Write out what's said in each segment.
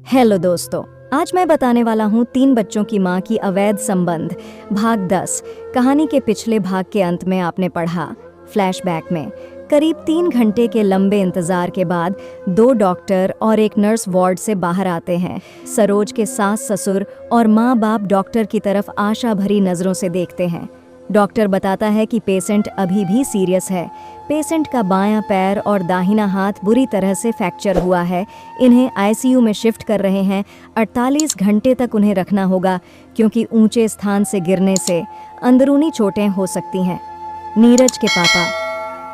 Hello दोस्तों, आज मैं बताने वाला हूँ 3 बच्चों की माँ की अवैध संबंध भाग 10। कहानी के पिछले भाग के अंत में आपने पढ़ा फ्लैशबैक में करीब 3 घंटे के लंबे इंतजार के बाद 2 डॉक्टर और एक नर्स वार्ड से बाहर आते हैं। सरोज के सास ससुर और माँ बाप डॉक्टर की तरफ आशा भरी नजरों से देखते हैं। डॉक्टर बताता है कि पेशेंट अभी भी सीरियस है। पेशेंट का बायां पैर और दाहिना हाथ बुरी तरह से फ्रैक्चर हुआ है। इन्हें आईसीयू में शिफ्ट कर रहे हैं। 48 घंटे तक उन्हें रखना होगा क्योंकि ऊंचे स्थान से गिरने से अंदरूनी चोटें हो सकती हैं। नीरज के पापा: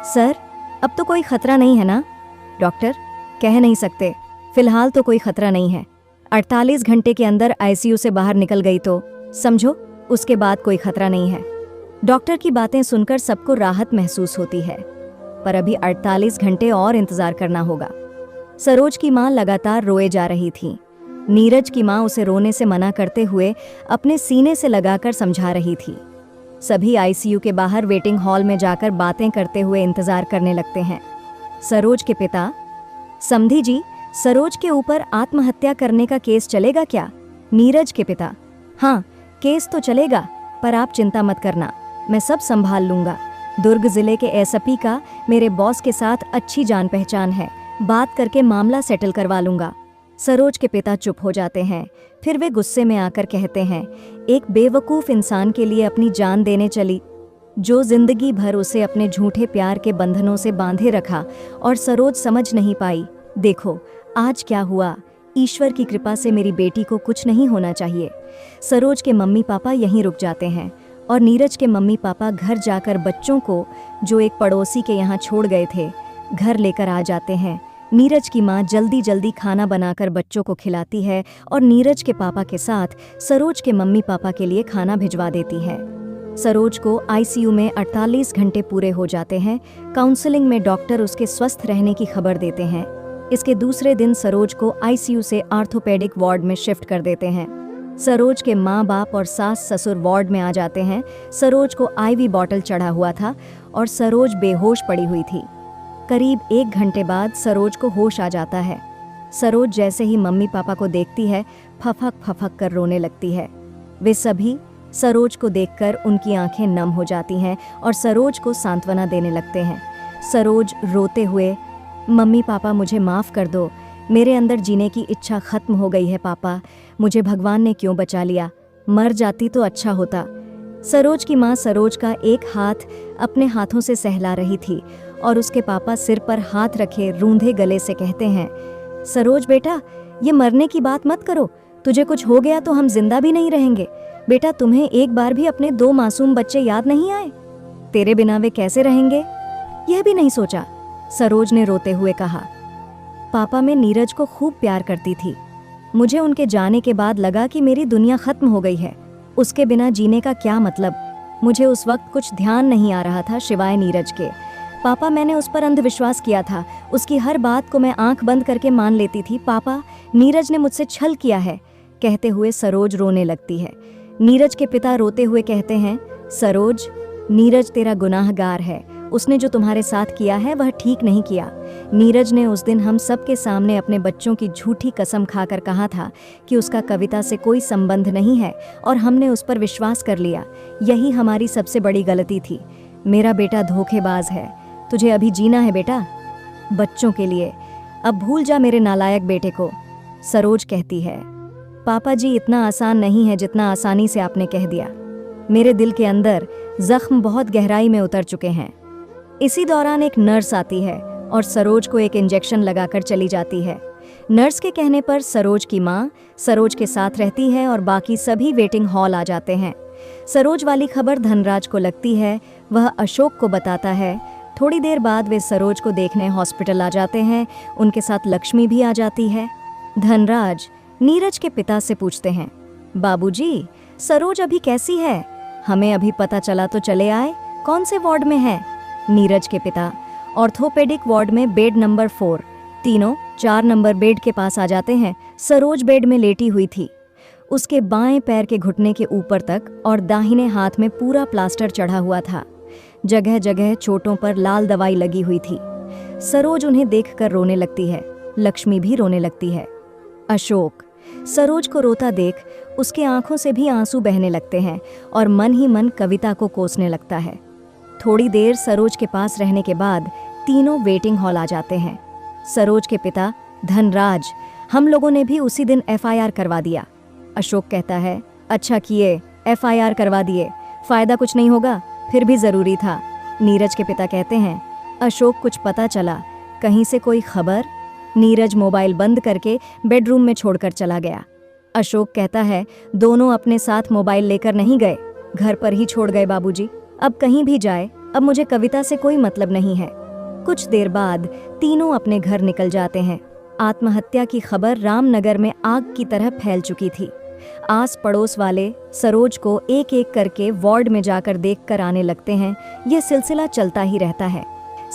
सर, अब तो कोई खतरा नहीं है ना? डॉक्टर: कह नहीं सकते, फिलहाल तो कोई खतरा नहीं है। 48 घंटे के अंदर आईसीयू से बाहर निकल गई तो समझो उसके बाद कोई खतरा नहीं है। डॉक्टर की बातें सुनकर सबको राहत महसूस होती है, पर अभी 48 घंटे और इंतजार करना होगा। सरोज की मां लगातार रोए जा रही थी। नीरज की मां उसे रोने से मना करते हुए अपने सीने से लगाकर समझा रही थी। सभी आईसीयू के बाहर वेटिंग हॉल में जाकर बातें करते हुए इंतजार करने लगते हैं। सरोज के पिता: समधी जी, सरोज के ऊपर आत्महत्या करने का केस चलेगा क्या? नीरज के पिता: हाँ, केस तो चलेगा, पर आप चिंता मत करना, मैं सब संभाल लूंगा। दुर्ग जिले के एसपी का मेरे बॉस के साथ अच्छी जान पहचान है, बात करके मामला सेटल करवा लूंगा। सरोज के पिता चुप हो जाते हैं। फिर वे गुस्से में आकर कहते हैं, एक बेवकूफ इंसान के लिए अपनी जान देने चली, जो जिंदगी भर उसे अपने झूठे प्यार के बंधनों से बांधे रखा, और सरोज समझ नहीं पाई। देखो आज क्या हुआ, ईश्वर की कृपा से मेरी बेटी को कुछ नहीं होना चाहिए। सरोज के मम्मी पापा यहीं रुक जाते हैं और नीरज के मम्मी पापा घर जाकर बच्चों को, जो एक पड़ोसी के यहाँ छोड़ गए थे, घर लेकर आ जाते हैं। नीरज की माँ जल्दी जल्दी खाना बनाकर बच्चों को खिलाती है और नीरज के पापा के साथ सरोज के मम्मी पापा के लिए खाना भिजवा देती है। सरोज को आईसीयू में 48 घंटे पूरे हो जाते हैं। काउंसलिंग में डॉक्टर उसके स्वस्थ रहने की खबर देते हैं। इसके दूसरे दिन सरोज को आईसीयू से आर्थोपेडिक वार्ड में शिफ्ट कर देते हैं। सरोज के माँ बाप और सास ससुर वार्ड में आ जाते हैं। सरोज को आईवी बॉटल चढ़ा हुआ था और सरोज बेहोश पड़ी हुई थी। करीब 1 घंटे बाद सरोज को होश आ जाता है। सरोज जैसे ही मम्मी पापा को देखती है, फफक फफक कर रोने लगती है। वे सभी सरोज को देखकर उनकी आंखें नम हो जाती हैं और सरोज को सांत्वना देने लगते हैं। सरोज रोते हुए: मम्मी पापा, मुझे माफ़ कर दो, मेरे अंदर जीने की इच्छा खत्म हो गई है पापा, मुझे भगवान ने क्यों बचा लिया, मर जाती तो अच्छा होता। सरोज की माँ सरोज का एक हाथ अपने हाथों से सहला रही थी और उसके पापा सिर पर हाथ रखे रूंधे गले से कहते हैं, सरोज बेटा, ये मरने की बात मत करो, तुझे कुछ हो गया तो हम जिंदा भी नहीं रहेंगे। बेटा, तुम्हें एक बार भी अपने 2 मासूम बच्चे याद नहीं आए? तेरे बिना वे कैसे रहेंगे, यह भी नहीं सोचा? सरोज ने रोते हुए कहा। पापा, मैं नीरज को खूब प्यार करती थी। मुझे उनके जाने के बाद लगा कि मेरी दुनिया खत्म हो गई है, उसके बिना जीने का क्या मतलब। मुझे उस वक्त कुछ ध्यान नहीं आ रहा था सिवाय नीरज के। पापा, मैंने उस पर अंधविश्वास किया था, उसकी हर बात को मैं आंख बंद करके मान लेती थी। पापा, नीरज ने मुझसे छल किया है। कहते हुए सरोज रोने लगती है। नीरज के पिता रोते हुए कहते हैं, सरोज, नीरज तेरा गुनाहगार है, उसने जो तुम्हारे साथ किया है वह ठीक नहीं किया। नीरज ने उस दिन हम सब के सामने अपने बच्चों की झूठी कसम खाकर कहा था कि उसका कविता से कोई संबंध नहीं है और हमने उस पर विश्वास कर लिया। यही हमारी सबसे बड़ी गलती थी। मेरा बेटा धोखेबाज है, तुझे अभी जीना है बेटा, बच्चों के लिए। अब भूल जा मेरे नालायक बेटे को। सरोज कहती है, पापा जी, इतना आसान नहीं है जितना आसानी से आपने कह दिया। मेरे दिल के अंदर जख्म बहुत गहराई में उतर चुके हैं। इसी दौरान एक नर्स आती है और सरोज को एक इंजेक्शन लगाकर चली जाती है। नर्स के कहने पर सरोज की माँ सरोज के साथ रहती है और बाकी सभी वेटिंग हॉल आ जाते हैं। सरोज वाली खबर धनराज को लगती है, वह अशोक को बताता है। थोड़ी देर बाद वे सरोज को देखने हॉस्पिटल आ जाते हैं। उनके साथ लक्ष्मी भी आ जाती है। धनराज नीरज के पिता से पूछते हैं, बाबूजी, सरोज अभी कैसी है? हमें अभी पता चला तो चले आए, कौन से वार्ड में है? नीरज के पिता: ऑर्थोपेडिक वार्ड में बेड नंबर 4। तीनों 4 नंबर बेड के पास आ जाते हैं। सरोज बेड में लेटी हुई थी। उसके बाएं पैर के घुटने के ऊपर तक और दाहिने हाथ में पूरा प्लास्टर चढ़ा हुआ था। जगह जगह चोटों पर लाल दवाई लगी हुई थी। सरोज उन्हें देखकर रोने लगती है। लक्ष्मी भी रोने लगती है। अशोक। सरोज को रोता देख उसके आंखों से भी आंसू बहने लगते हैं और मन ही मन कविता को कोसने लगता है। थोड़ी देर सरोज के पास रहने के बाद तीनों वेटिंग हॉल आ जाते हैं। सरोज के पिता धनराज, हम लोगों ने भी उसी दिन FIR करवा दिया। अशोक कहता है, अच्छा किए, FIR करवा दिए, फायदा कुछ नहीं होगा, फिर भी जरूरी था। नीरज के पिता कहते हैं, अशोक कुछ पता चला, कहीं से कोई खबर? नीरज मोबाइल बंद करके बेडरूम में छोड़कर चला गया। अशोक कहता है, दोनों अपने साथ मोबाइल लेकर नहीं गए, घर पर ही छोड़ गए बाबूजी। अब कहीं भी जाए, अब मुझे कविता से कोई मतलब नहीं है। कुछ देर बाद तीनों अपने घर निकल जाते हैं। आत्महत्या की खबर रामनगर में आग की तरह फैल चुकी थी। आस पड़ोस वाले सरोज को एक एक करके वार्ड में जाकर देखकर आने लगते हैं। यह सिलसिला चलता ही रहता है।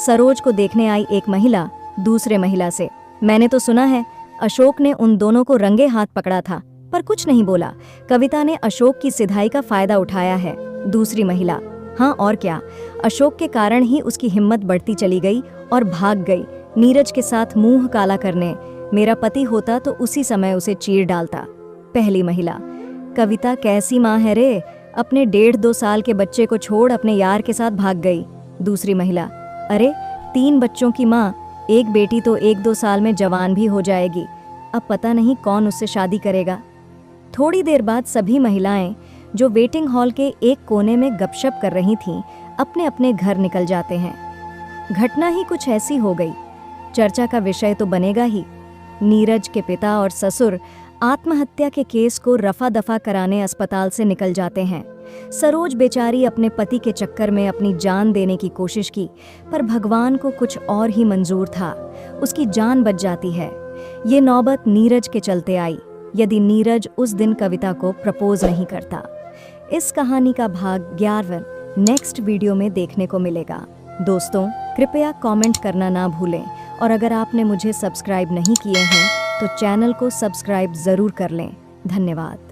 सरोज को देखने आई एक महिला दूसरे महिला से, मैंने तो सुना है अशोक ने उन दोनों को रंगे हाथ पकड़ा था, पर कुछ नहीं बोला। कविता ने अशोक की सिधाई का फायदा उठाया है। दूसरी महिला, हाँ और क्या, अशोक के कारण ही उसकी हिम्मत बढ़ती चली गई और भाग गई नीरज के साथ मुंह काला करने। मेरा पति होता तो उसी समय उसे चीर डालता। पहली महिला, कविता कैसी माँ है रे, अपने 1.5-2 साल के बच्चे को छोड़ अपने यार के साथ भाग गई। दूसरी महिला, अरे 3 बच्चों की माँ, एक बेटी तो 1-2 साल में जवान भी हो जाएगी, अब पता नहीं कौन उससे शादी करेगा। थोड़ी देर बाद सभी महिलाएं जो वेटिंग हॉल के एक कोने में गपशप कर रही थीं, अपने अपने घर निकल जाते हैं। घटना ही कुछ ऐसी हो गई, चर्चा का विषय तो बनेगा ही। नीरज के पिता और ससुर आत्महत्या के केस को रफा दफा कराने अस्पताल से निकल जाते हैं। सरोज बेचारी अपने पति के चक्कर में अपनी जान देने की कोशिश की, पर भगवान को कुछ और ही मंजूर था, उसकी जान बच जाती है। ये नौबत नीरज के चलते आई, यदि नीरज उस दिन कविता को प्रपोज नहीं करता। इस कहानी का भाग 11 नेक्स्ट वीडियो में देखने को मिलेगा। दोस्तों, कृपया कमेंट करना ना भूलें और अगर आपने मुझे सब्सक्राइब नहीं किए हैं तो चैनल को सब्सक्राइब जरूर कर लें। धन्यवाद।